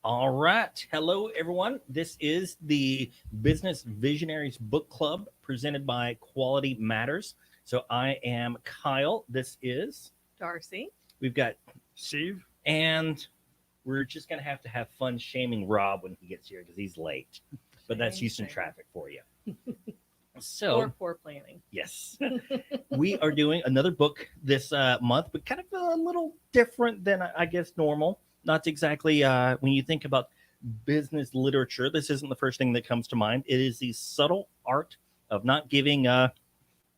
All right. Hello, everyone. This is the Business Visionaries Book Club presented by Quality Matters. So I am Kyle. This is Darcy. we've got, Steve? and we're just going to have fun shaming Rob when he gets here because he's late. But that's Shame, Houston shame. traffic for you. Or So, poor planning. yes, we are doing another book this month, but kind of a little different than I guess normal. Not exactly when you think about business literature. This isn't the first thing that comes to mind. It is the subtle art of not giving.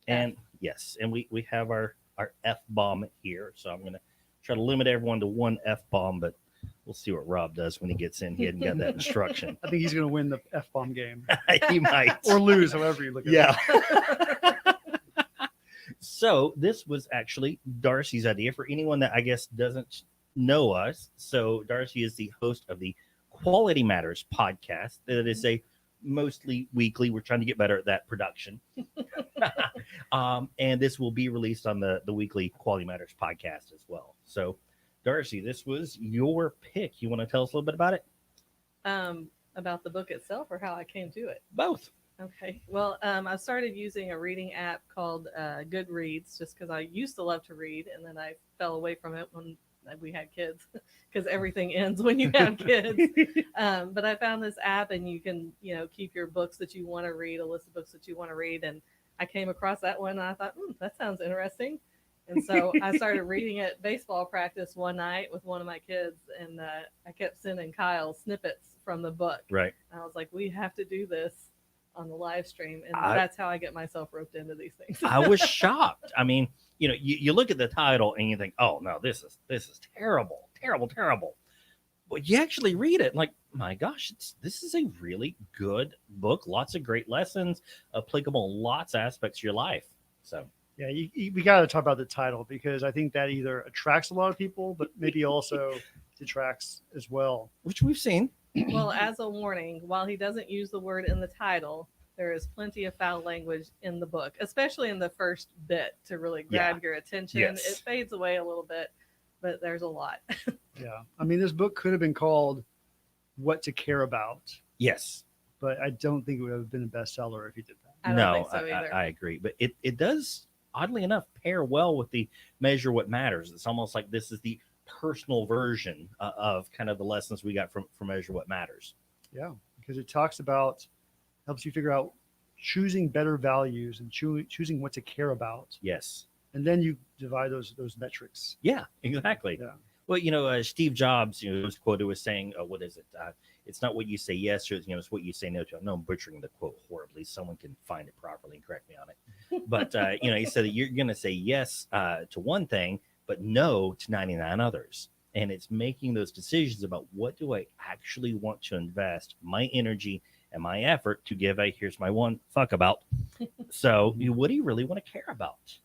And yes, and we have our F bomb here, so I'm going to try to limit everyone to one F bomb, but we'll see what Rob does when he gets in. He hadn't got that instruction. I think he's going to win the F-bomb game. He might. Or lose, however you look at Yeah. it. So this was actually Darcy's idea for anyone that I guess doesn't know us. So Darcy is the host of the Quality Matters podcast. That is a mostly weekly. We're trying to get better at that production. And this will be released on the weekly Quality Matters podcast as well. So Darcy, this was your pick. You want to tell us a little bit about it? About the book itself or how I came to it? Both. Okay. Well, I started using a reading app called Goodreads just because I used to love to read, and then I fell away from it when we had kids because everything ends when you have kids. But I found this app, and you can, keep your books that you want to read, a list of books that you want to read. And I came across that one, and I thought, that sounds interesting. And so I started reading it baseball practice one night with one of my kids, and I kept sending Kyle snippets from the book. Right. And I was like, we have to do this on the live stream, and that's how I get myself roped into these things. I was shocked. I mean, you look at the title and you think, oh no, this is terrible, terrible, terrible. But you actually read it, like, my gosh, this is a really good book. Lots of great lessons, applicable in lots of aspects of your life. So Yeah, we got to talk about the title because I think that either attracts a lot of people, but maybe also detracts as well. which we've seen. Well, as a warning, while he doesn't use the word in the title, there is plenty of foul language in the book, especially in the first bit to really grab your attention. Yes. It fades away a little bit, but there's a lot. Yeah. I mean, this book could have been called What to Care About, Yes. but I don't think it would have been a bestseller if he did that. I don't No, think so either. I agree. But it does, oddly enough, pair well with the Measure What Matters. It's almost like this is the personal version of kind of the lessons we got from Measure What Matters. Yeah, because it talks about, helps you figure out choosing better values and choosing what to care about. Yes. And then you divide those metrics. Yeah, exactly. Yeah. Well, Steve Jobs, was quoted as saying, what is it? It's not what you say yes to, it's what you say no to. I know I'm butchering the quote horribly. Someone can find it properly and correct me on it. But, he said that you're going to say yes to one thing, but no to 99 others. And it's making those decisions about what do I actually want to invest my energy and my effort to give here's my one fuck about. So what do you really want to care about?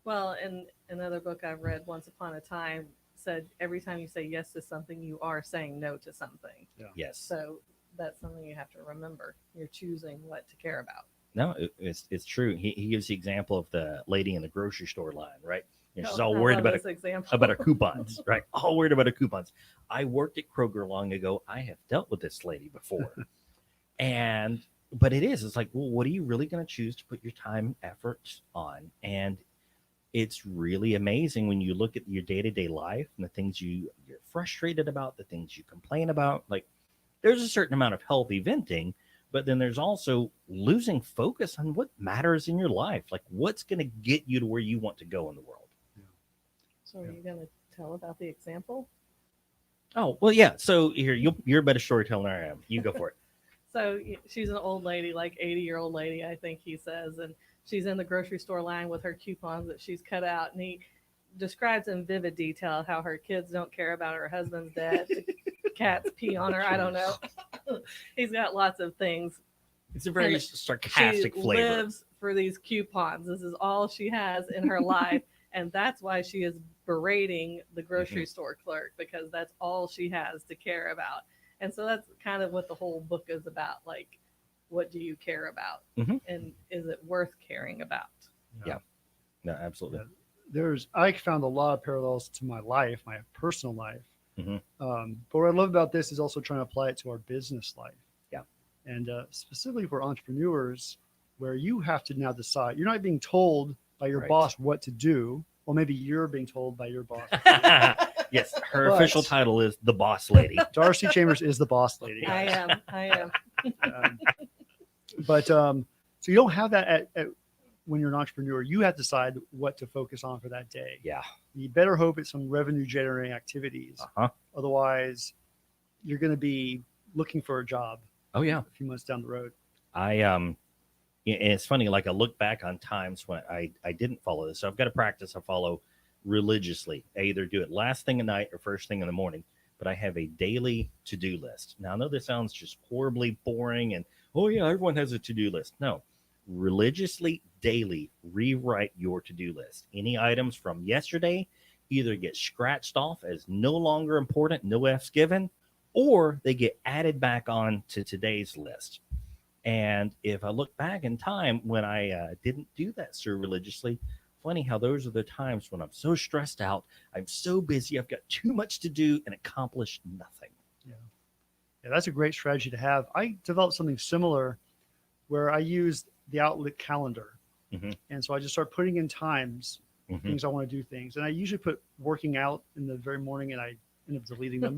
Well, in another book I've read, Once Upon a Time, said every time you say yes to something, you are saying no to something. Yeah. Yes. So that's something you have to remember. You're choosing what to care about. No, it's true. He gives the example of the lady in the grocery store line, right? She's Oh, all I worried love about this example. about her coupons, right? All worried about her coupons. I worked at Kroger long ago. I have dealt with this lady before. But it's like, well, what are you really going to choose to put your time, effort on? And it's really amazing when you look at your day-to-day life and the things you're frustrated about, the things you complain about. Like, there's a certain amount of healthy venting, but then there's also losing focus on what matters in your life. Like, what's going to get you to where you want to go in the world. So are you going to tell about the example? Oh, well, yeah. So here, you're a better storyteller than I am. You go for it. So she's an old lady, like 80-year-old lady, I think he says, and she's in the grocery store line with her coupons that she's cut out, and he describes in vivid detail how her kids don't care about her husband's death, the cats pee on her, I don't know. He's got lots of things. It's a very And sarcastic she flavor. lives for these coupons. This is all she has in her life, and that's why she is berating the grocery store clerk, because that's all she has to care about. And so that's kind of what the whole book is about. Like, what do you care about? And is it worth caring about? Yeah. No, absolutely. I found a lot of parallels to my life, my personal life, Mhm. But what I love about this is also trying to apply it to our business life. Yeah. And specifically for entrepreneurs, where you have to now decide. You're not being told by your Right. boss what to do. Well, maybe you're being told by your boss. Yes, her But- official title is the boss lady. Darcy Chambers is the boss lady. I guys. am. But so you don't have that when you're an entrepreneur. You have to decide what to focus on for that day. Yeah. You better hope it's some revenue generating activities. Uh-huh. Otherwise, you're going to be looking for a job Oh yeah. a few months down the road. And it's funny, like I look back on times when I didn't follow this. So I've got a practice I follow religiously. I either do it last thing at night or first thing in the morning, but I have a daily to-do list. Now I know this sounds just horribly boring and oh yeah, everyone has a to-do list. No, religiously daily rewrite your to-do list. Any items from yesterday either get scratched off as no longer important, no F's given, or they get added back on to today's list. And if I look back in time when I didn't do that so religiously, funny how those are the times when I'm so stressed out, I'm so busy, I've got too much to do and accomplish nothing. Yeah, that's a great strategy to have. I developed something similar where I used the Outlook calendar. Mhm. And so I just start putting in times, Mhm. things I want to do things. And I usually put working out in the very morning and I end up deleting them.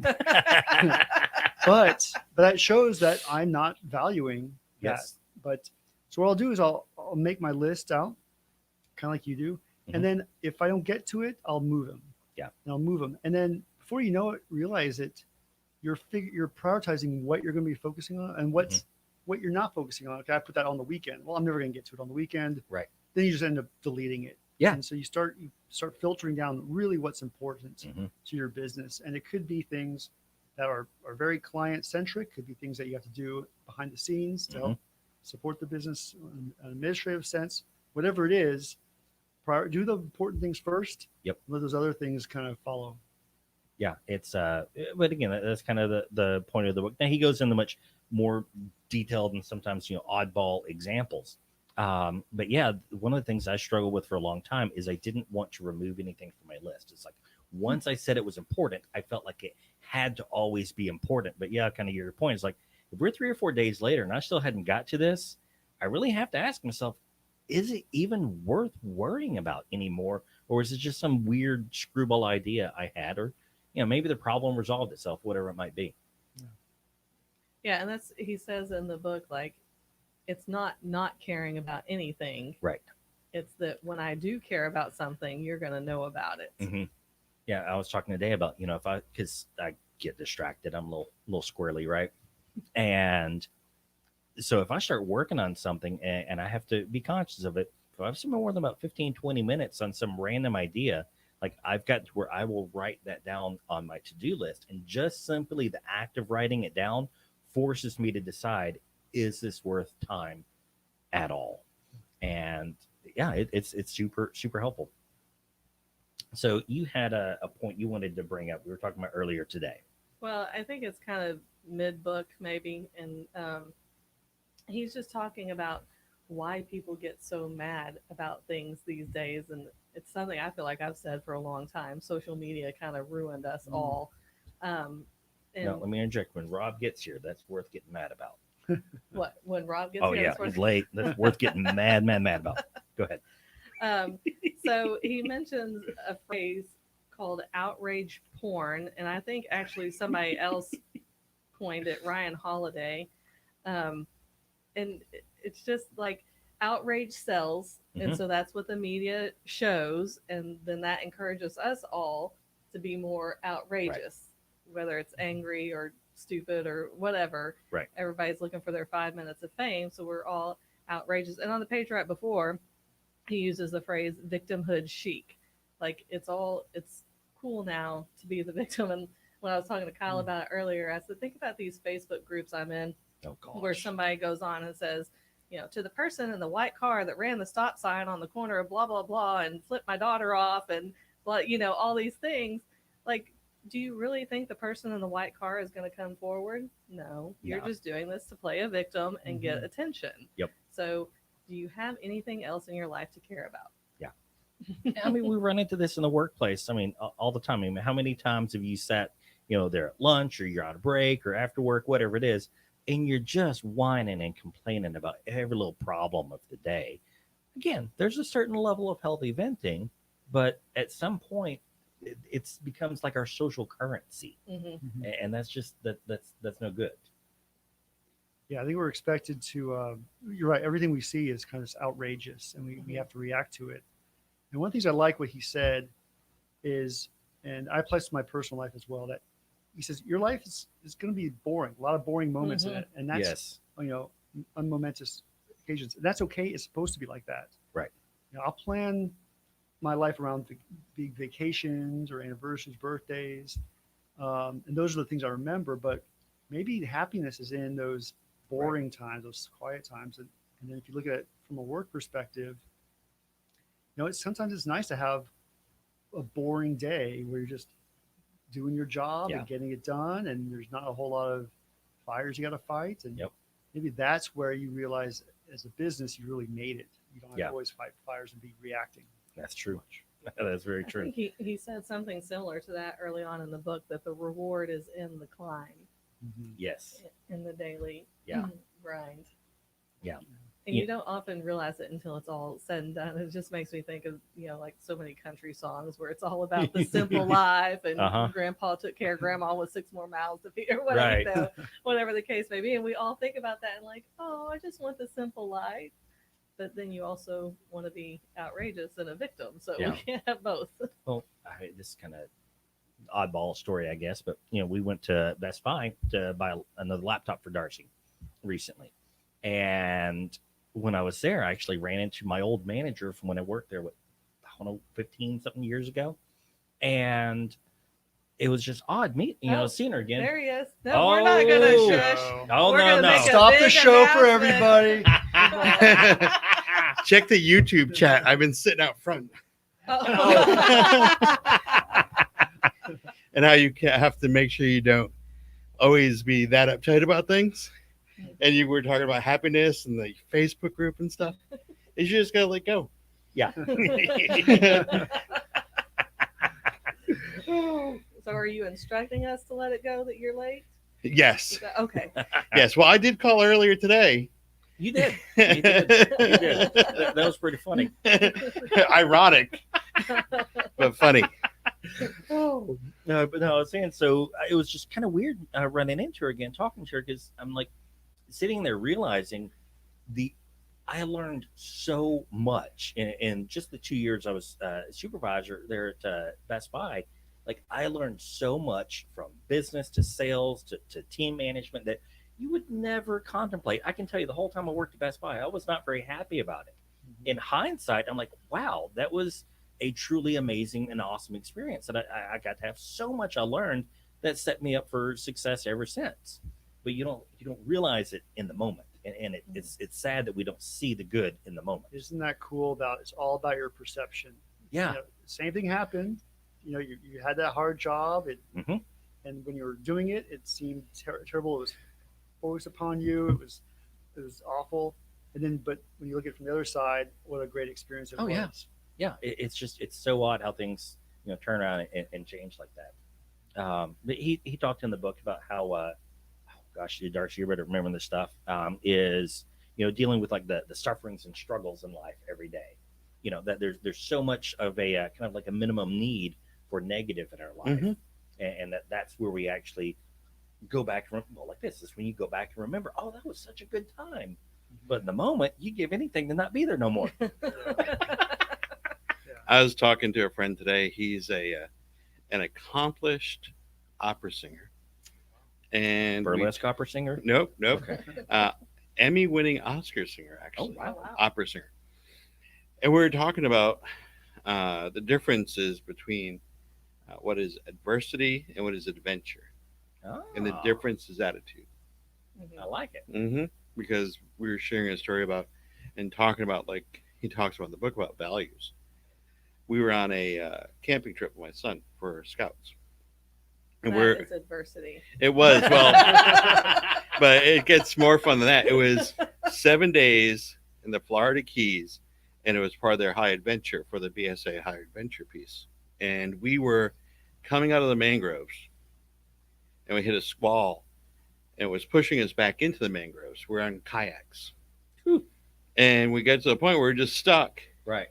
but that shows that I'm not valuing Yes. that. But so what I'll do is I'll make my list out, kind of like you do. Mhm. And then if I don't get to it, I'll move them. Yeah. And I'll move them. And then before you know it, realize it, you're prioritizing what you're going to be focusing on and what you're not focusing on. Okay, I put that on the weekend. Well, I'm never going to get to it on the weekend. Right. Then you just end up deleting it. Yeah. And so you start filtering down really what's important Mhm. to your business. And it could be things that are very client centric, could be things that you have to do behind the scenes to help support the business in an administrative sense. Whatever it is, do the important things first. Yep. Let those other things kind of follow. Yeah, it's but again, that's kind of the point of the book. Now he goes into much more detailed and sometimes oddball examples. But yeah, one of the things I struggled with for a long time is I didn't want to remove anything from my list. It's like once I said it was important, I felt like it had to always be important. But yeah, kind of your point is like if we're 3 or 4 days later and I still hadn't got to this, I really have to ask myself, is it even worth worrying about anymore? Or is it just some weird screwball idea I had? Or, maybe the problem resolved itself, whatever it might be. Yeah, and he says in the book, like, it's not caring about anything. Right. It's that when I do care about something, you're going to know about it. Mm-hmm. Yeah, I was talking today about, because I get distracted, I'm a little squirrely, right? And so if I start working on something and I have to be conscious of it, if I've spent more than about 15, 20 minutes on some random idea, like I've got to where I will write that down on my to-do list. And just simply the act of writing it down forces me to decide, is this worth time at all? And yeah, it's super, super helpful. So you had a point you wanted to bring up. We were talking about earlier today. Well, I think it's kind of mid-book maybe. And he's just talking about why people get so mad about things these days. And it's something I feel like I've said for a long time. Social media kind of ruined us all. And let me interject. When Rob gets here, that's worth getting mad about. What? When Rob gets Oh, here? yeah, he's late. That's worth getting mad about. Go ahead. So he mentions a phrase called outrage porn. And I think actually somebody else coined it, Ryan Holiday. And it's just like outrage sells. And so that's what the media shows. And then that encourages us all to be more outrageous, whether it's angry or stupid or whatever. Right. Everybody's looking for their 5 minutes of fame. So we're all outrageous. And on the page right before, he uses the phrase victimhood chic. Like it's cool now to be the victim. And when I was talking to Kyle about it earlier, I said, think about these Facebook groups I'm in where somebody goes on and says, to the person in the white car that ran the stop sign on the corner of blah, blah, blah, and flipped my daughter off and, all these things. Like, do you really think the person in the white car is going to come forward? No. Yeah. You're just doing this to play a victim and get attention. Yep. So do you have anything else in your life to care about? Yeah. I mean, we run into this in the workplace. I mean, all the time. I mean, how many times have you sat they're at lunch or you're on a break or after work, whatever it is, and you're just whining and complaining about every little problem of the day. Again, there's a certain level of healthy venting, but at some point, it becomes like our social currency, and that's just that's no good. Yeah, I think we're expected to. You're right. Everything we see is kind of outrageous, and we have to react to it. And one of the things I like what he said is, and I apply this to my personal life as well, that he says your life is going to be boring, a lot of boring moments in it, and that's Yes, unmomentous occasions. That's okay. It's supposed to be like that. right. I'll plan my life around big vacations or anniversaries, birthdays, and those are the things I remember. But maybe happiness is in those boring times, those quiet times. And then if you look at it from a work perspective, sometimes it's nice to have a boring day where you're just doing your job and getting it done, and there's not a whole lot of fires you got to fight. And maybe that's where you realize as a business, you really made it. You don't have to always fight fires and be reacting. That's true. That's very true. I think he said something similar to that early on in the book, that the reward is in the climb. Yes. In the daily grind. Yeah. And you don't often realize it until it's all said and done. It just makes me think of, like so many country songs where it's all about the simple life and grandpa took care of grandma with 6 more miles to feed or whatever, whatever the case may be. And we all think about that and like, oh, I just want the simple life. But then you also want to be outrageous and a victim. So we can't have both. Well, this is kind of oddball story, I guess, but we went to Best Buy to buy another laptop for Darcy recently, and when I was there, I actually ran into my old manager from when I worked there, 15 something years ago, and it was just odd seeing her again. There he is. No, we're not gonna shush. Oh, no. Stop the show for everybody. Check the YouTube chat. I've been sitting out front. And how you have to make sure you don't always be that uptight about things. And you were talking about happiness and the Facebook group and stuff. You just gotta let go. Yeah. So are you instructing us to let it go that you're late? Yes. Okay. Yes. Well, I did call earlier today. You did. You did. That was pretty funny. Ironic, but funny. Oh no, but no, I was saying, so it was just kind of weird running into her again, talking to her, because I'm like sitting there realizing I learned so much in just the 2 years I was supervisor there at Best Buy. Like, I learned so much from business to sales to team management that you would never contemplate. I can tell you, the whole time I worked at Best Buy, I was not very happy about it. In hindsight, I'm like, wow, that was a truly amazing and awesome experience. And I got to have so much I learned that set me up for success ever since. But you don't realize it in the moment. And it's sad that we don't see the good in the moment. Isn't that cool? It's all about your perception. Yeah. Same thing happened. You had that hard job. And when you were doing it, it seemed terrible. It was forced upon you. It was awful. And then, but when you look at it from the other side, what a great experience it was. Yeah. It's so odd how things turn around and change like that. But he talked in the book about how Darcy, you better remember this stuff, is dealing with like the sufferings and struggles in life every day. That there's so much of a kind of like a minimum need for negative in our life, and that's where we actually go back and like this is when you go back and remember, oh, that was such a good time. But in the moment, you give anything to not be there no more. I was talking to a friend today. He's an accomplished opera singer. And burlesque opera singer? Nope. Okay. Emmy-winning Oscar singer, actually. Oh, wow. Opera singer. And we were talking about the differences between what is adversity and what is adventure. Oh. And the difference is attitude. I like it. Because we were sharing a story about and talking about, like he talks about in the book, about values. We were on a camping trip with my son for Scouts. And it's adversity. It was, well, but it gets more fun than that. It was 7 days in the Florida Keys, and it was part of their high adventure for the BSA high adventure piece. And we were coming out of the mangroves, and we hit a squall, and it was pushing us back into the mangroves. We're on kayaks, Whew. and we get to the point where we're just stuck, Right.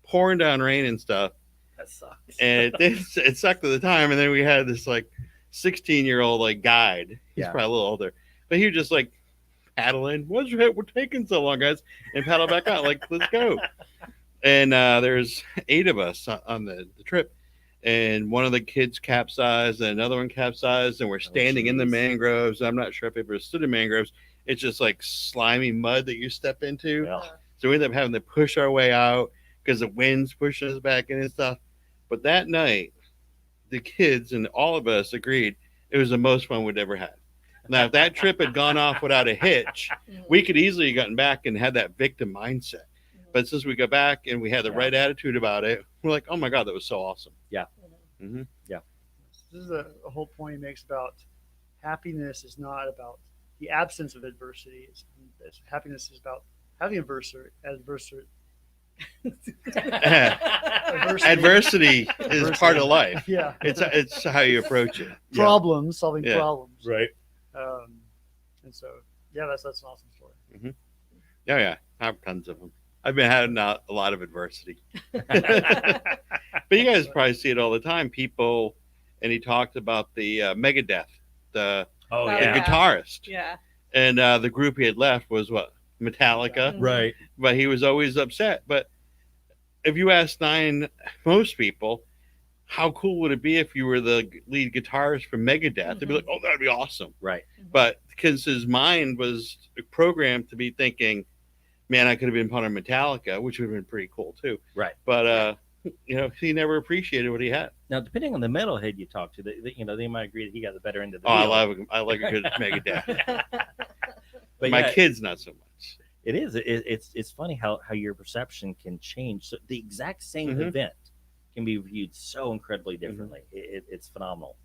pouring down rain and stuff. That sucks. And it sucked at the time. And then we had this like 16-year-old like guide. He's Yeah. probably a little older, but he was just like paddling. We're taking so long, guys, and paddle back out. Like, let's go. And there's 8 of us on the trip, and one of the kids capsized, and another one capsized, and we're standing in the jeez. mangroves. I'm not sure if you've ever stood in mangroves. It's just like slimy mud that you step into. Yeah. So we end up having to push our way out because the wind's pushing us back in and stuff. But that night, the kids and all of us agreed it was the most fun we'd ever had. Now, if that trip had gone off without a hitch, we could easily have gotten back and had that victim mindset. But since we got back and we had the right attitude about it, we're like, oh my God, that was so awesome. Mm-hmm. This is a whole point he makes about happiness is not about the absence of adversity. Happiness is about having adversity. Adversity is part of life. Yeah. It's how you approach it. Problems, solving Yeah. problems. Right. And so, yeah, that's an awesome story. Oh yeah, I have tons of them. I've been having a lot of adversity. But you guys probably see it all the time. People, and he talked about the Megadeth, the Oh, Oh, the yeah. yeah. guitarist, Yeah. and the group he had left was what, Metallica. Right. But he was always upset. But if you ask most people, how cool would it be if you were the lead guitarist for Megadeth? They'd be like, oh, that'd be awesome. Right. But because his mind was programmed to be thinking, man, I could have been part of Metallica, which would have been pretty cool too. Right. But he never appreciated what he had. Now, depending on the metalhead you talk to, they might agree that he got the better end of the Oh, deal. I like a good Megadeth. But My yeah, kids, not so much. it is. It's funny how your perception can change. So the exact same Mhm. event can be viewed so incredibly differently. It's phenomenal.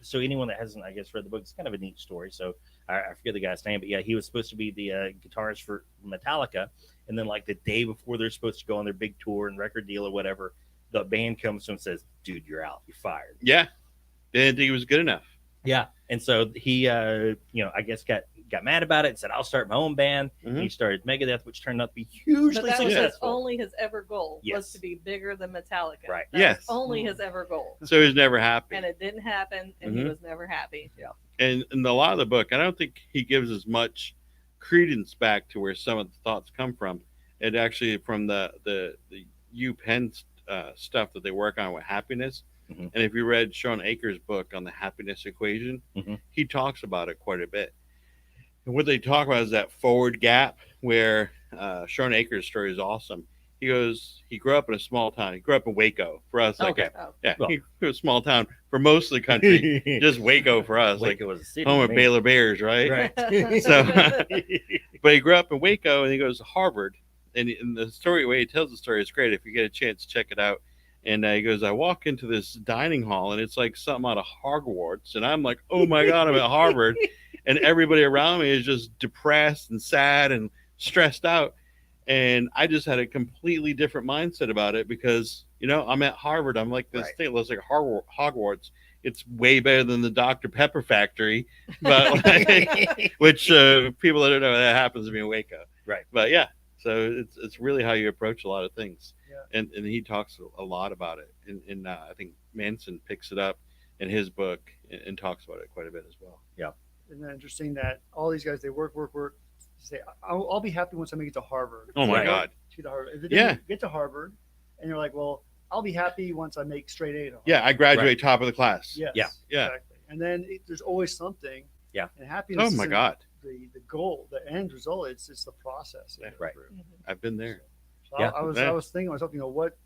So anyone that hasn't, I guess, read the book, it's kind of a neat story. So I forget the guy's name, but yeah, he was supposed to be the guitarist for Metallica, and then like the day before they're supposed to go on their big tour and record deal or whatever, the band comes to him and says, "Dude, you're out. You're fired." Yeah, didn't think he was good enough. Yeah, and so he, I guess got mad about it and said, "I'll start my own band." And he started Megadeth, which turned out to be hugely But that was successful. only his ever goal was Yes. to be bigger than Metallica. Right. That Yes. was only his ever goal. So he was never happy. And it didn't happen, and he Mhm. was never happy. And in a lot of the book, I don't think he gives as much credence back to where some of the thoughts come from. It actually from the UPenn stuff that they work on with happiness. Mhm. And if you read Sean Akers' book on the happiness equation, Mhm. he talks about it quite a bit. And what they talk about is that forward gap where Sean Akers' story is awesome. He goes, he grew up in a small town. He grew up in Waco. For us, like Okay. Oh. yeah, Well. he grew up in a small town for most of the country. Just Waco for us, like Waco was a city. home to of me. Baylor Bears, right? Right. So, but he grew up in Waco and he goes to Harvard. And the story, the way he tells the story is great. If you get a chance, check it out. And he goes, I walk into this dining hall and it's like something out of Hogwarts. And I'm like, oh my God, I'm at Harvard. And everybody around me is just depressed and sad and stressed out. And I just had a completely different mindset about it because, I'm at Harvard. I'm like this Right. thing looks like Hogwarts. It's way better than the Dr. Pepper factory, but which people that don't know that happens to be in Waco. Right. But yeah, so it's really how you approach a lot of things. Yeah. And he talks a lot about it. And I think Manson picks it up in his book and talks about it quite a bit as well. Isn't that interesting that all these guys, they work, say, I'll be happy once I make it to Harvard. Oh my They God. go To the Harvard. If they Yeah. didn't get to Harvard, and you're like, well, I'll be happy once I make straight A to Harvard. Yeah, I graduate top of the class. Yes. Yeah. Yeah. Exactly. And then there's always something. Yeah. And happiness. Oh my isn't God. The goal, the end result. It's the process. Yeah. Right. Mhm. I've been there. So Yeah. I was thinking to myself,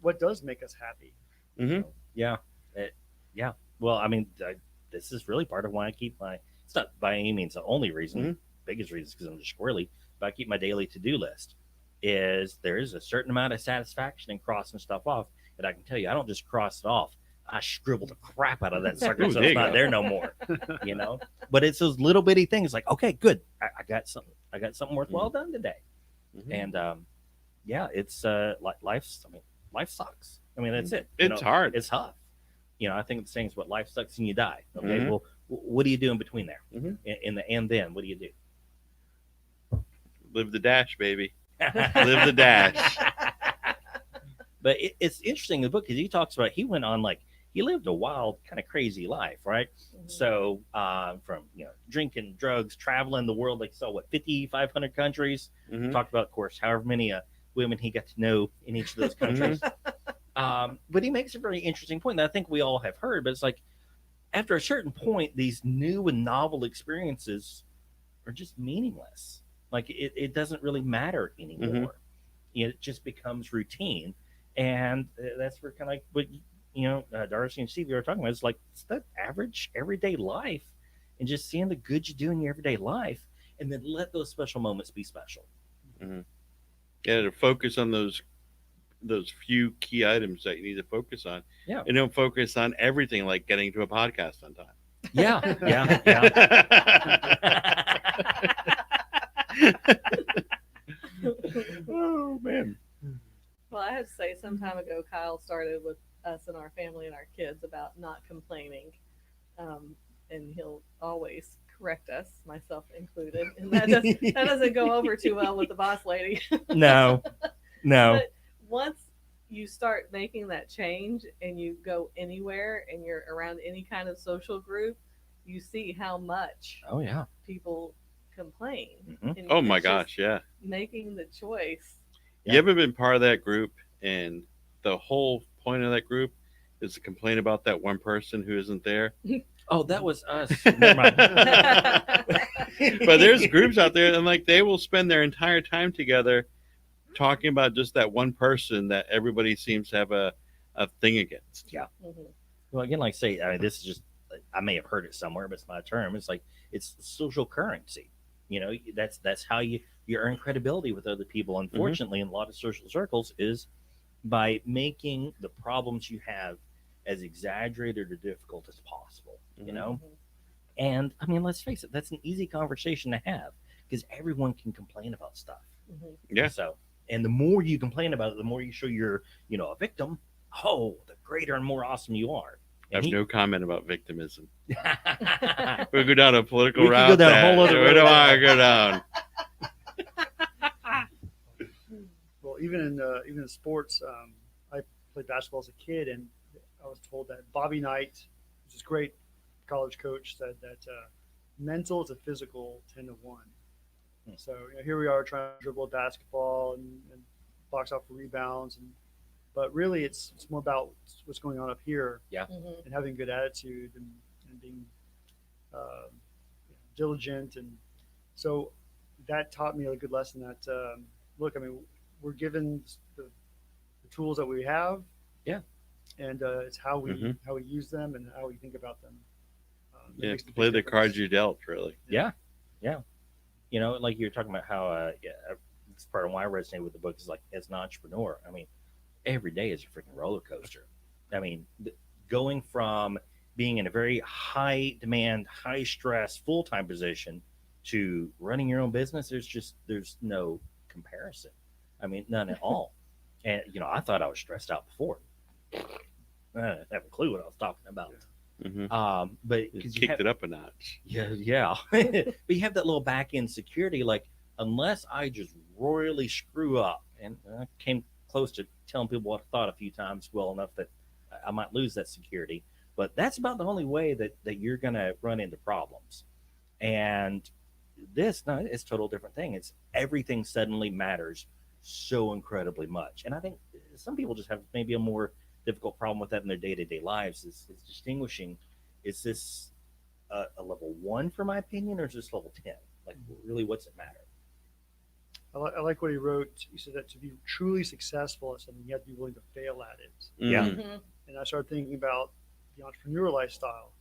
what does make us happy? Mhm. Yeah. Well, I mean, this is really part of why I keep it's not by any means the only reason, Mhm. biggest reason is because I'm just squirrely, but I keep my daily to-do list. Is there is a certain amount of satisfaction in crossing stuff off that I can tell you, I don't just cross it off. I scribble the crap out of that sucker Ooh, so there it's you not go. there no more. But it's those little bitty things like, okay, good. I got something worthwhile done today. Mhm. And it's life sucks. I mean, that's it. It's hard. It's tough. I think the saying is what life sucks and you die. Okay, Mhm. well, What do you do in between there? Mhm. In the and then, what do you do? Live the dash, baby. Live the dash. But it's interesting in the book because he talks about he went on like he lived a wild, kind of crazy life, right? Mhm. So from drinking, drugs, traveling the world, like so what 500 countries. Mhm. Talked about, of course, however many women he got to know in each of those countries. But he makes a very interesting point that I think we all have heard. But it's like after a certain point, these new and novel experiences are just meaningless. Like it doesn't really matter anymore. It just becomes routine, and that's where kind of like what Darcy and Stevie are talking about. It's like it's that average everyday life, and just seeing the good you do in your everyday life, and then let those special moments be special. Yeah, to focus on those few key items that you need to focus on. Yeah. And don't focus on everything like getting to a podcast on time. Yeah, yeah. Oh man. Well, I have to say, some time ago, Kyle started with us and our family and our kids about not complaining, and he'll always correct us, myself included, and that doesn't go over too well with the boss lady. No. But once you start making that change and you go anywhere and you're around any kind of social group, you see how much Oh yeah. people complain. Mhm. And Oh my it's just gosh, yeah. making the choice. Yeah. You ever been part of that group and the whole point of that group is to complain about that one person who isn't there? Oh, that was us. Never mind. But there's groups out there and like they will spend their entire time together talking about just that one person that everybody seems to have a thing against. Yeah. Mhm. Well, again, like I say, I mean, this is just I may have heard it somewhere, but it's my term. It's like it's social currency. That's how you earn credibility with other people. Unfortunately, in a lot of social circles, is by making the problems you have as exaggerated or difficult as possible. Mhm. And I mean, let's face it, that's an easy conversation to have because everyone can complain about stuff. Mhm. Yeah. So, and the more you complain about it, the more you show you're, a victim. Oh, the greater and more awesome you are. I have And no comment about victimism. he- We'll go down a political We could route. go down a whole that other we road. don't want to go down. Well, even in sports, I played basketball as a kid, and I was told that Bobby Knight, who's this great college coach, said that mental to physical 10-1. So here we are trying to dribble a basketball and box out for rebounds, but really it's more about what's going on up here Mhm. and having good attitude and being uh, diligent, and so that taught me a good lesson that look, I mean, we're given the tools that we have, and it's how we use them and how we think about them. That Yeah, makes a big play the difference. cards you dealt, really. Yeah. Like you're talking about how it's part of why I resonate with the book is like as an entrepreneur. I mean, every day is a freaking roller coaster. I mean, going from being in a very high demand, high stress, full time position to running your own business, there's no comparison. I mean, none at all. And I thought I was stressed out before. I didn't have a clue what I was talking about. But It because kicked it up a notch. yeah. But you have that little back end security. Like, unless I just royally screw up, and I came close to telling people what I thought a few times, well enough that I might lose that security. But that's about the only way that you're going to run into problems. And it's a total different thing. It's everything suddenly matters so incredibly much. And I think some people just have maybe a more difficult problem with that in their day-to-day lives is distinguishing, is this a level 1 for my opinion, or is this level 10? Like, really, what's it matter? I like what he wrote. He said that to be truly successful at something, you have to be willing to fail at it. Yeah. Mhm. And I started thinking about the entrepreneurial lifestyle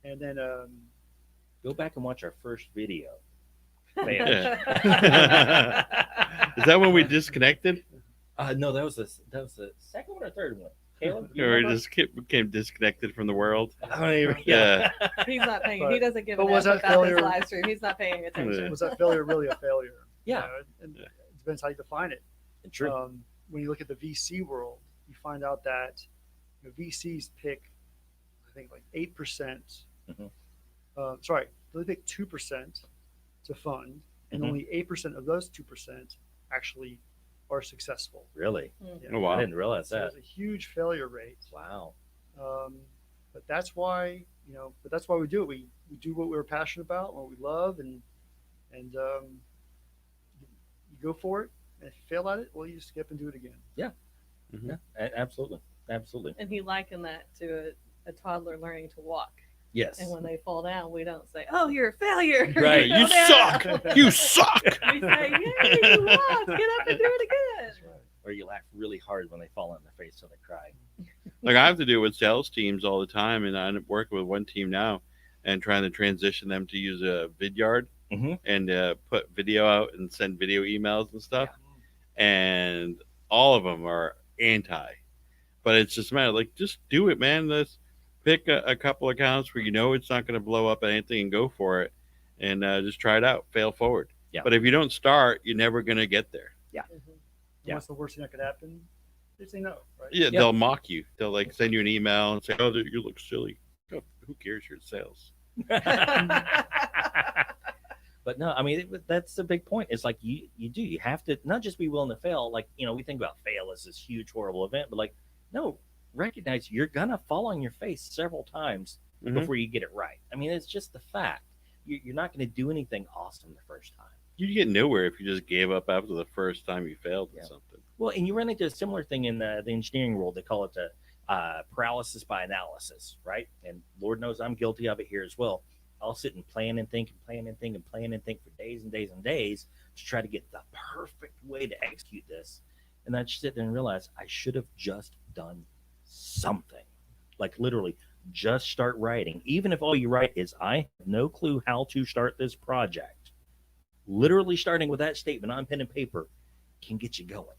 and then Go back and watch our first video. Yeah. Is that when we disconnected? No, that was the second one or third one. Caleb, you Or we remember? just became disconnected from the world? I don't even, Yeah. He's not paying. He But- doesn't give but a was damn that about this failure- live stream. He's not paying attention. was that failure really a failure? Yeah. And it depends how you define it. True. When you look at the VC world, you find out that VCs pick, I think, like 8% Mhm. Sorry, they take 2% to fund, and Mhm. only 8% of those 2% actually are successful. Really? Yeah. Oh I wow. didn't realize So that. it's a huge failure rate. Wow. Um, but that's why, but that's why we do it. We do what we're passionate about, what we love, and you go for it. And if you fail at it, well, you skip and do it again. Yeah. Mhm. Yeah. Absolutely. Absolutely. And he likened that to a toddler learning to walk. Yes. And when they fall down, we don't say, "Oh, you're a failure." Right. fell You down." suck. You suck. We say, "Yay, you walked. Get up and do it again." That's right. Or you laugh really hard when they fall on their face so they cry. Like I have to do it with sales teams all the time, and I'm working with one team now, and trying to transition them to use a Vidyard Mm-hmm. and put video out and send video emails and stuff. And all of them are anti. But it's just a matter like just do it, man. Let's pick a couple accounts where you know it's not going to blow up anything and go for it, and just try it out. Fail forward. Yeah. But if you don't start, you're never going to get there. Mhm. Yeah. What's the worst thing that could happen? They say no, right? Yeah, Yep. they'll mock you. They'll like send you an email and say, "Oh, dude, you look silly." Oh, who cares? You're in sales. But no, I mean that's the big point. It's like you have to not just be willing to fail. Like we think about fail as this huge horrible event, but like no, recognize you're gonna fall on your face several times Mhm. before you get it right. I mean it's just the fact. You're not going to do anything awesome the first time. You get nowhere if you just gave up after the first time you failed at Yeah. something. Well, and you run into a similar thing in the engineering world. They call it the paralysis by analysis, right? And Lord knows I'm guilty of it here as well. I'll sit and plan and think and plan and think and plan and think for days and days and days to try to get the perfect way to execute this. And I just sit there and realize I should have just done something. Like literally, just start writing. Even if all you write is, I have no clue how to start this project. Literally starting with that statement on pen and paper can get you going.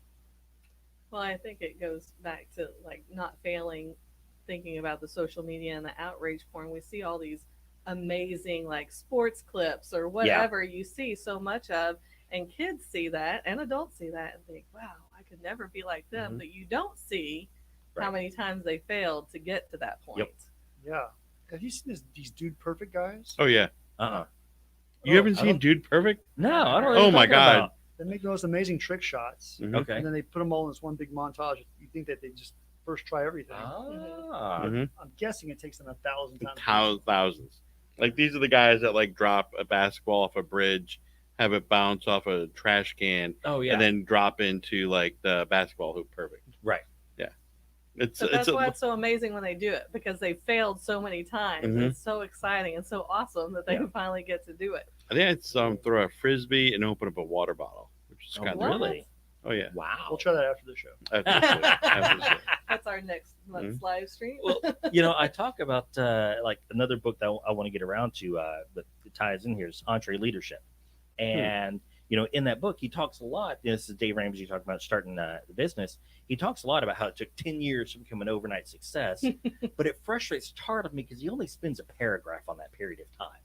Well, I think it goes back to like not failing, thinking about the social media and the outrage porn. We see all these amazing like sports clips or whatever you see so much of, and kids see that and adults see that and think, wow, I could never be like them. Mhm. But you don't see how Right. many times they failed to get to that point. Yep. Yeah. Have you seen these Dude Perfect guys? Oh yeah, Uh-uh. you haven't I seen don't- Dude Perfect? No, I don't know. what Oh you're my talking God. about. They make the most amazing trick shots, Mhm. Okay. and then they put them all in this one big montage. You think that they just first try everything. Ah. Mhm. I'm guessing it takes them 1,000 times. Thousands. Like these are the guys that like drop a basketball off a bridge, have it bounce off a trash can, Oh yeah. and then drop into like the basketball hoop. Perfect. Right. Yeah. It's But that's it's why it's so amazing when they do it, because they failed so many times. Mhm. It's so exciting and so awesome that they Yeah. finally get to do it. I think it's throw a frisbee and open up a water bottle, which is Oh, kind of What? really? Oh yeah. Wow. We'll try that after the show. After the show. That's our next month's live stream. Well, I talk about like another book that I want to get around to, but it ties in here is Entre Leadership, and in that book he talks a lot. This is Dave Ramsey talking about starting the business. He talks a lot about how it took 10 years to become an overnight success, but it frustrates the tar out of me because he only spends a paragraph on that period of time.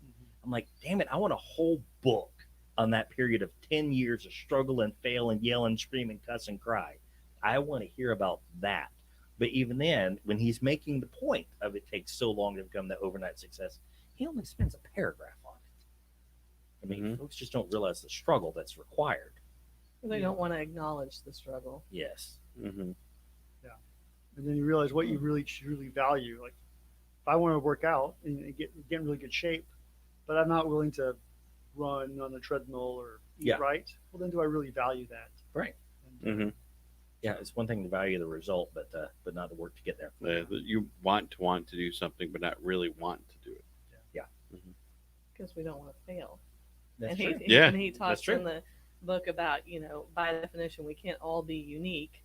I'm like, damn it, I want a whole book on that period of 10 years of struggle and fail and yell and scream and cuss and cry. I want to hear about that. But even then, when he's making the point of it takes so long to become the overnight success, he only spends a paragraph on it. I mean, Mhm. folks just don't realize the struggle that's required. They don't want to acknowledge the struggle. Yes. Mhm. And then you realize what you really truly value. Like, if I want to work out and get in really good shape, but I'm not willing to run on the treadmill or eat Yeah. right, well, then do I really value that? Right. And, Mhm. Yeah, it's one thing to value the result, but not the work to get there. You want to do something, but not really want to do it. Because we don't want to fail. That's and true. Yeah. and he talks true. in the book about, by definition, we can't all be unique,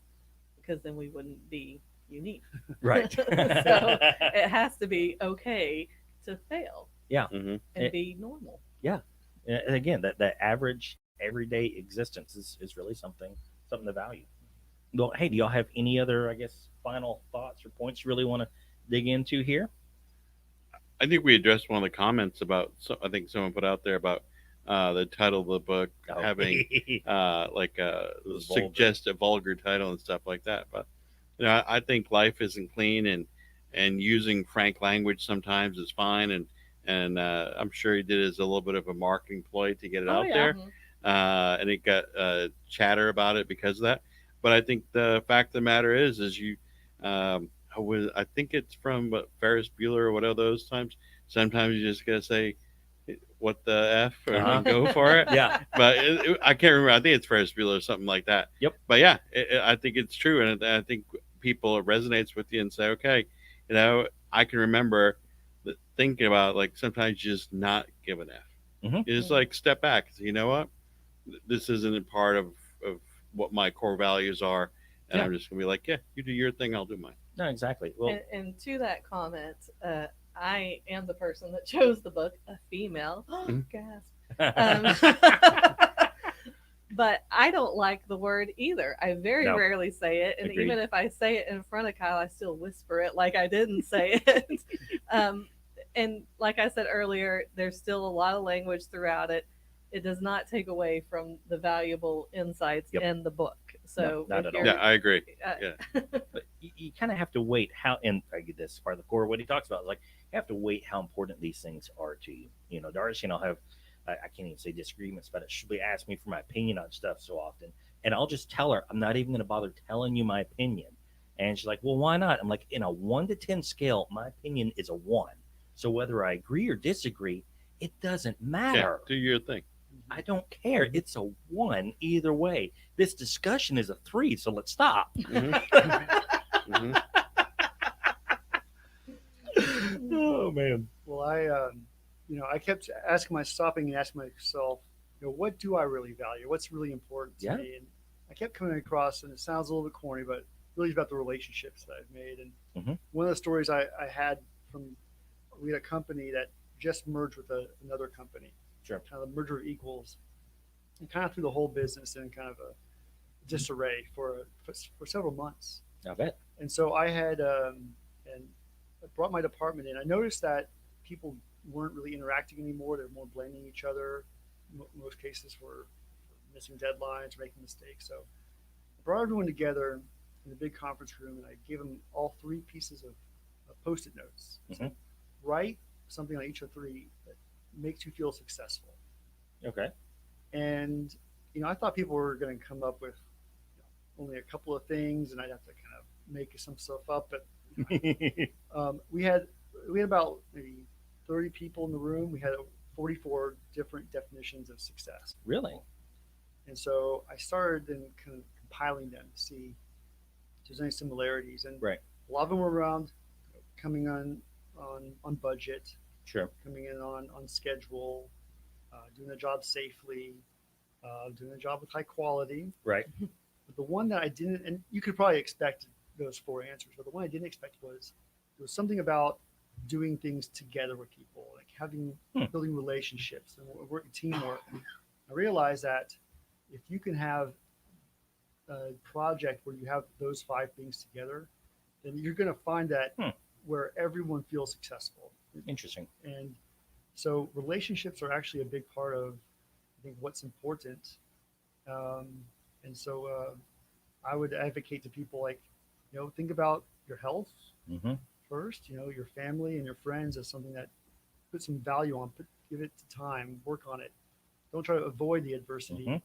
because then we wouldn't be unique. Right. So it has to be okay to fail Mhm. and be normal. And again, that average everyday existence is really something to value. Well, hey, do y'all have any other, I guess, final thoughts or points you really want to dig into here? I think we addressed one of the comments about. I think someone put out there about the title of the book Oh. having like a Vulgar. suggestive vulgar title and stuff like that. But I think life isn't clean, and using frank language sometimes is fine, and and I'm sure he did it as a little bit of a marketing ploy to get it Oh, out yeah. there, Mhm. and it got chatter about it because of that. But I think the fact of the matter is you, I think it's from Ferris Bueller or one of those times. Sometimes you just gotta say, "What the f," Uh-huh. and go for it. Yeah. But I can't remember. I think it's Ferris Bueller or something like that. Yep. But yeah, I think it's true, and I think people it resonates with you and say, okay, I can remember thinking about like sometimes just not give an f. Mhm. You just Mhm. like step back and say, you know what, this isn't a part of what my core values are, and Yeah. I'm just gonna be like, yeah, you do your thing, I'll do mine. No, exactly. Well, And to that comment, I am the person that chose the book, a female. Mhm. Gasp. But I don't like the word either. I very No. rarely say it, and Agreed. even if I say it in front of Kyle, I still whisper it like I didn't say it. And like I said earlier, there's still a lot of language throughout it. It does not take away from the valuable insights Yep. in the book. So not if at all. you're, Yeah, I agree. uh, Yeah. but you kind of have to wait how, and I get this part of the core what he talks about is like you have to wait how important these things are to you. Darcy and I'll have I can't even say disagreements, but she'll ask me for my opinion on stuff so often, and I'll just tell her I'm not even going to bother telling you my opinion, and she's like, well, why not? I'm like, in a 1 to 10 scale, my opinion is a 1, so whether I agree or disagree, it doesn't Yeah, matter. do your thing. I don't care. It's a 1 either way. This discussion is a 3, so let's stop. hmm hmm Oh man. Well, I kept stopping and asking myself, what do I really value? What's really important to Yeah. me? And I kept coming across, and it sounds a little bit corny, but really about the relationships that I've made. And Mhm. one of the stories I had we had a company that just merged with another company, Sure. kind of a merger of equals, and kind of threw the whole business in kind of a disarray for several months. I bet. And so I had and I brought my department in. I noticed that people weren't really interacting anymore. They were more blaming each other. Most cases were missing deadlines or making mistakes. So I brought everyone together in the big conference room, and I gave them all 3 pieces of post-it notes. So Mhm. write something on each of 3 that makes you feel successful. Okay. And I thought people were going to come up with only a couple of things, and I'd have to kind of make some stuff up. But we had about maybe 30 people in the room. We had 44 different definitions of success, Really? and so I started then kind of compiling them to see if there's any similarities. And Right. a lot of them were around coming on budget, Sure. coming in on schedule, doing the job safely, doing the job with high quality. Right. But the one that I didn't, and you could probably expect those 4 answers, but the one I didn't expect was there was something about doing things together with people, like building relationships and working teamwork. And I realized that if you can have a project where you have those 5 things together, then you're going to find that where everyone feels successful. Interesting. And so relationships are actually a big part of, I think, what's important. And so I would advocate to people like, think about your health Mm-hmm. first, your family and your friends as something that put some value on, give it time, work on it. Don't try to avoid the adversity, Mhm.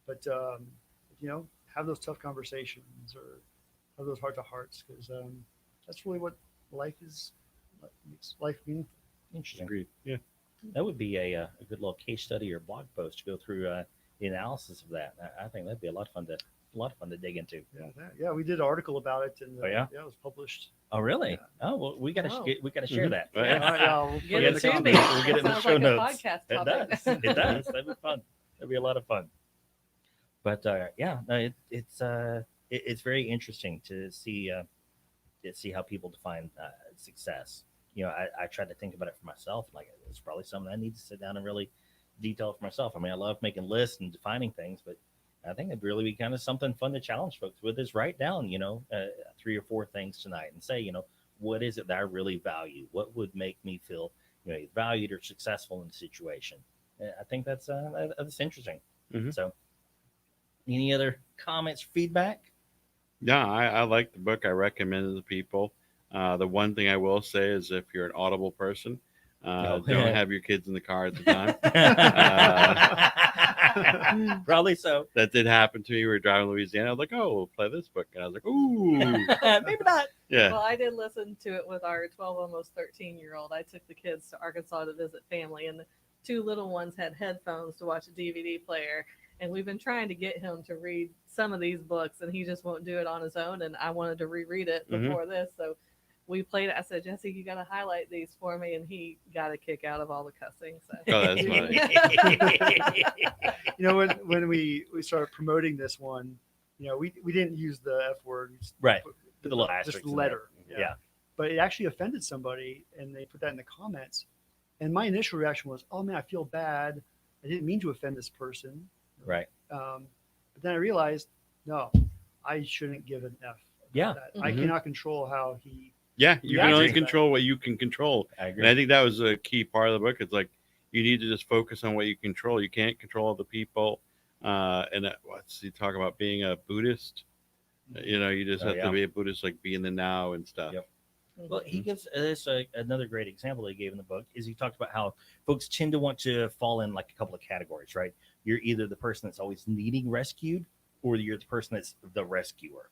but, have those tough conversations or have those heart to hearts, because that's really what what makes life meaningful. Interesting. Agreed. Yeah. That would be a good little case study or blog post to go through the analysis of that. I think that'd be a lot of fun to dig into. Yeah, we did an article about it, and Oh, yeah? it was published. Oh, really? Yeah. Oh, well, we gotta Wow. share Mhm. that. Right. All right, yeah, we'll put Get it in it the to me. comments. We'll get it in the Sounds show like notes. a podcast It topic. does. It does. That'd be fun. That'd be a lot of fun. But yeah, no, it's very interesting to see how people define success. I tried to think about it for myself. Like, it's probably something I need to sit down and really detail for myself. I mean, I love making lists and defining things, but I think it'd really be kind of something fun to challenge folks with is write down, 3 or 4 things tonight and say, what is it that I really value? What would make me feel, valued or successful in the situation? I think that's interesting. Mhm. So, any other comments, feedback? Yeah, I like the book. I recommend it to people. The one thing I will say is if you're an Audible person, Don't have your kids in the car at the time. Probably so. That did happen to me. We were driving Louisiana. I was like, "Oh, we'll play this book," and I was like, "Ooh, Maybe not. yeah." Well, I did listen to it with our 12, almost 13-year-old. I took the kids to Arkansas to visit family, and the two little ones had headphones to watch a DVD player. And we've been trying to get him to read some of these books, and he just won't do it on his own. And I wanted to reread it before this, so we played it. I said, Jesse, you got to highlight these for me, and he got a kick out of all the cussing. So. Oh, that's funny. When we started promoting this one, we didn't use the F word. We just Right. put The little just asterisk the in letter. there. Yeah. But it actually offended somebody, and they put that in the comments. And my initial reaction was, "Oh man, I feel bad. I didn't mean to offend this person." Right. But then I realized, no, I shouldn't give an F. about Yeah. that. I Mhm. cannot control how he. Yeah, you Yeah, can I only agree. control what you can control. I And agree. I think that was a key part of the book. It's like you need to just focus on what you control. You can't control other people. What's he talk about being a Buddhist? You just Oh, have yeah. to be a Buddhist, like be in the now and stuff. Yep. Well, he gives this another great example that he gave in the book is he talked about how folks tend to want to fall in like a couple of categories, right? You're either the person that's always needing rescued or you're the person that's the rescuer.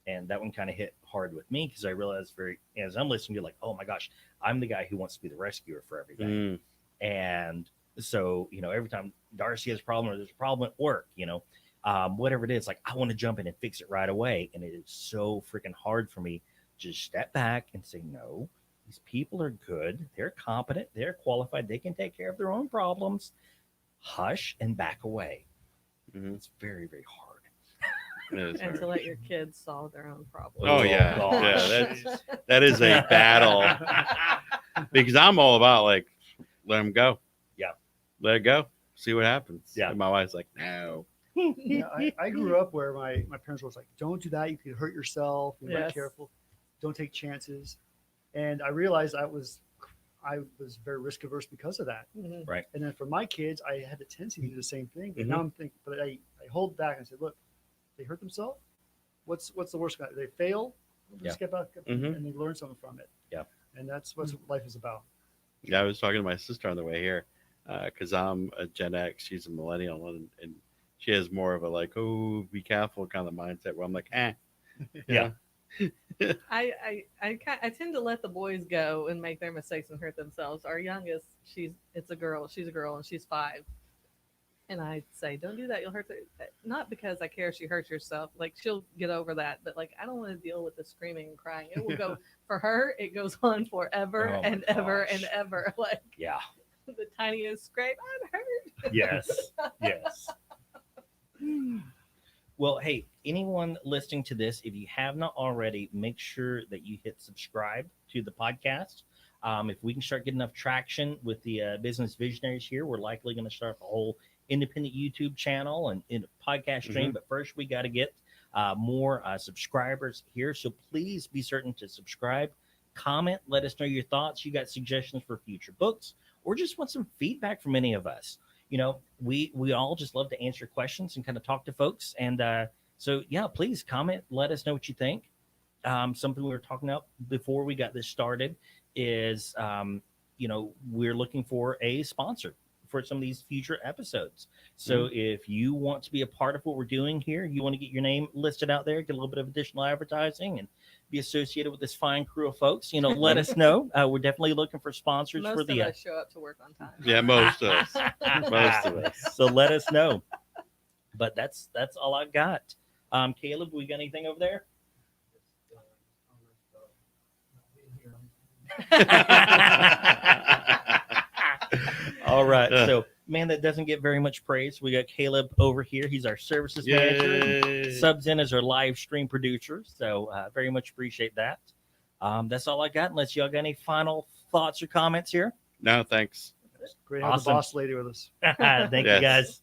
And that one kind of hit hard with me because I realized as I'm listening to like, oh my gosh, I'm the guy who wants to be the rescuer for everything. Mm. And so, every time Darcy has a problem or there's a problem at work, whatever it is, like I want to jump in and fix it right away. And it is so freaking hard for me to just step back and say, no, these people are good. They're competent. They're qualified. They can take care of their own problems. Hush and back away. Mhm. It's very, very hard. It is And to hard. let your kids solve their own problems. Oh, yeah. gosh. Yeah, that is a battle because I'm all about like let them go. Yeah. Let it go. See what happens. Yeah. And my wife's like, no. I grew up where my parents were like, "Don't do that. You could hurt yourself. Be Yes. careful. Don't take chances." And I realized I was very risk averse because of that. Mhm. And then for my kids, I had the tendency to do the same thing. But Mhm. now I'm thinking, but I hold back and say, look, they hurt themselves. What's the worst? They fail. Just get back up Mhm. and they learn something from it. Yeah. And that's what life is about. Yeah, I was talking to my sister on the way here because I'm a Gen X. She's a millennial, and she has more of a like, oh, be careful kind of mindset where I'm like, Yeah. I tend to let the boys go and make their mistakes and hurt themselves. Our youngest, it's a girl. She's a girl and she's 5. And I say, don't do that. You'll hurt not because I care she hurts herself. Like she'll get over that, but like I don't want to deal with the screaming and crying. It will go for her. It goes on forever Oh my and ever gosh. and ever. Like Yeah. the tiniest scrape, I'm hurt. Yes. Yes. Well, hey, anyone listening to this, if you have not already, make sure that you hit subscribe to the podcast. If we can start getting enough traction with the business visionaries here, we're likely going to start a whole independent YouTube channel and in a podcast stream. Mhm. But first, we got to get more subscribers here. So please be certain to subscribe, comment, let us know your thoughts. You got suggestions for future books, or just want some feedback from any of us. We all just love to answer questions and kind of talk to folks. And so, yeah, please comment. Let us know what you think. Something we were talking about before we got this started is, we're looking for a sponsor for some of these future episodes. So if you want to be a part of what we're doing here, you want to get your name listed out there, get a little bit of additional advertising and be associated with this fine crew of folks, let us know. We're definitely looking for sponsors Most for of the us show up to work on time. Yeah, most of us. Most of us. So let us know. But that's all I've got. Caleb, we got anything over there? All right. So, man, that doesn't get very much praise. We got Caleb over here. He's our services manager. Yay. Subs in as our live stream producer. So, very much appreciate that. That's all I got. Unless y'all got any final thoughts or comments here. No, thanks. Great to have Awesome. the boss lady with us. Thank you, Yes. guys.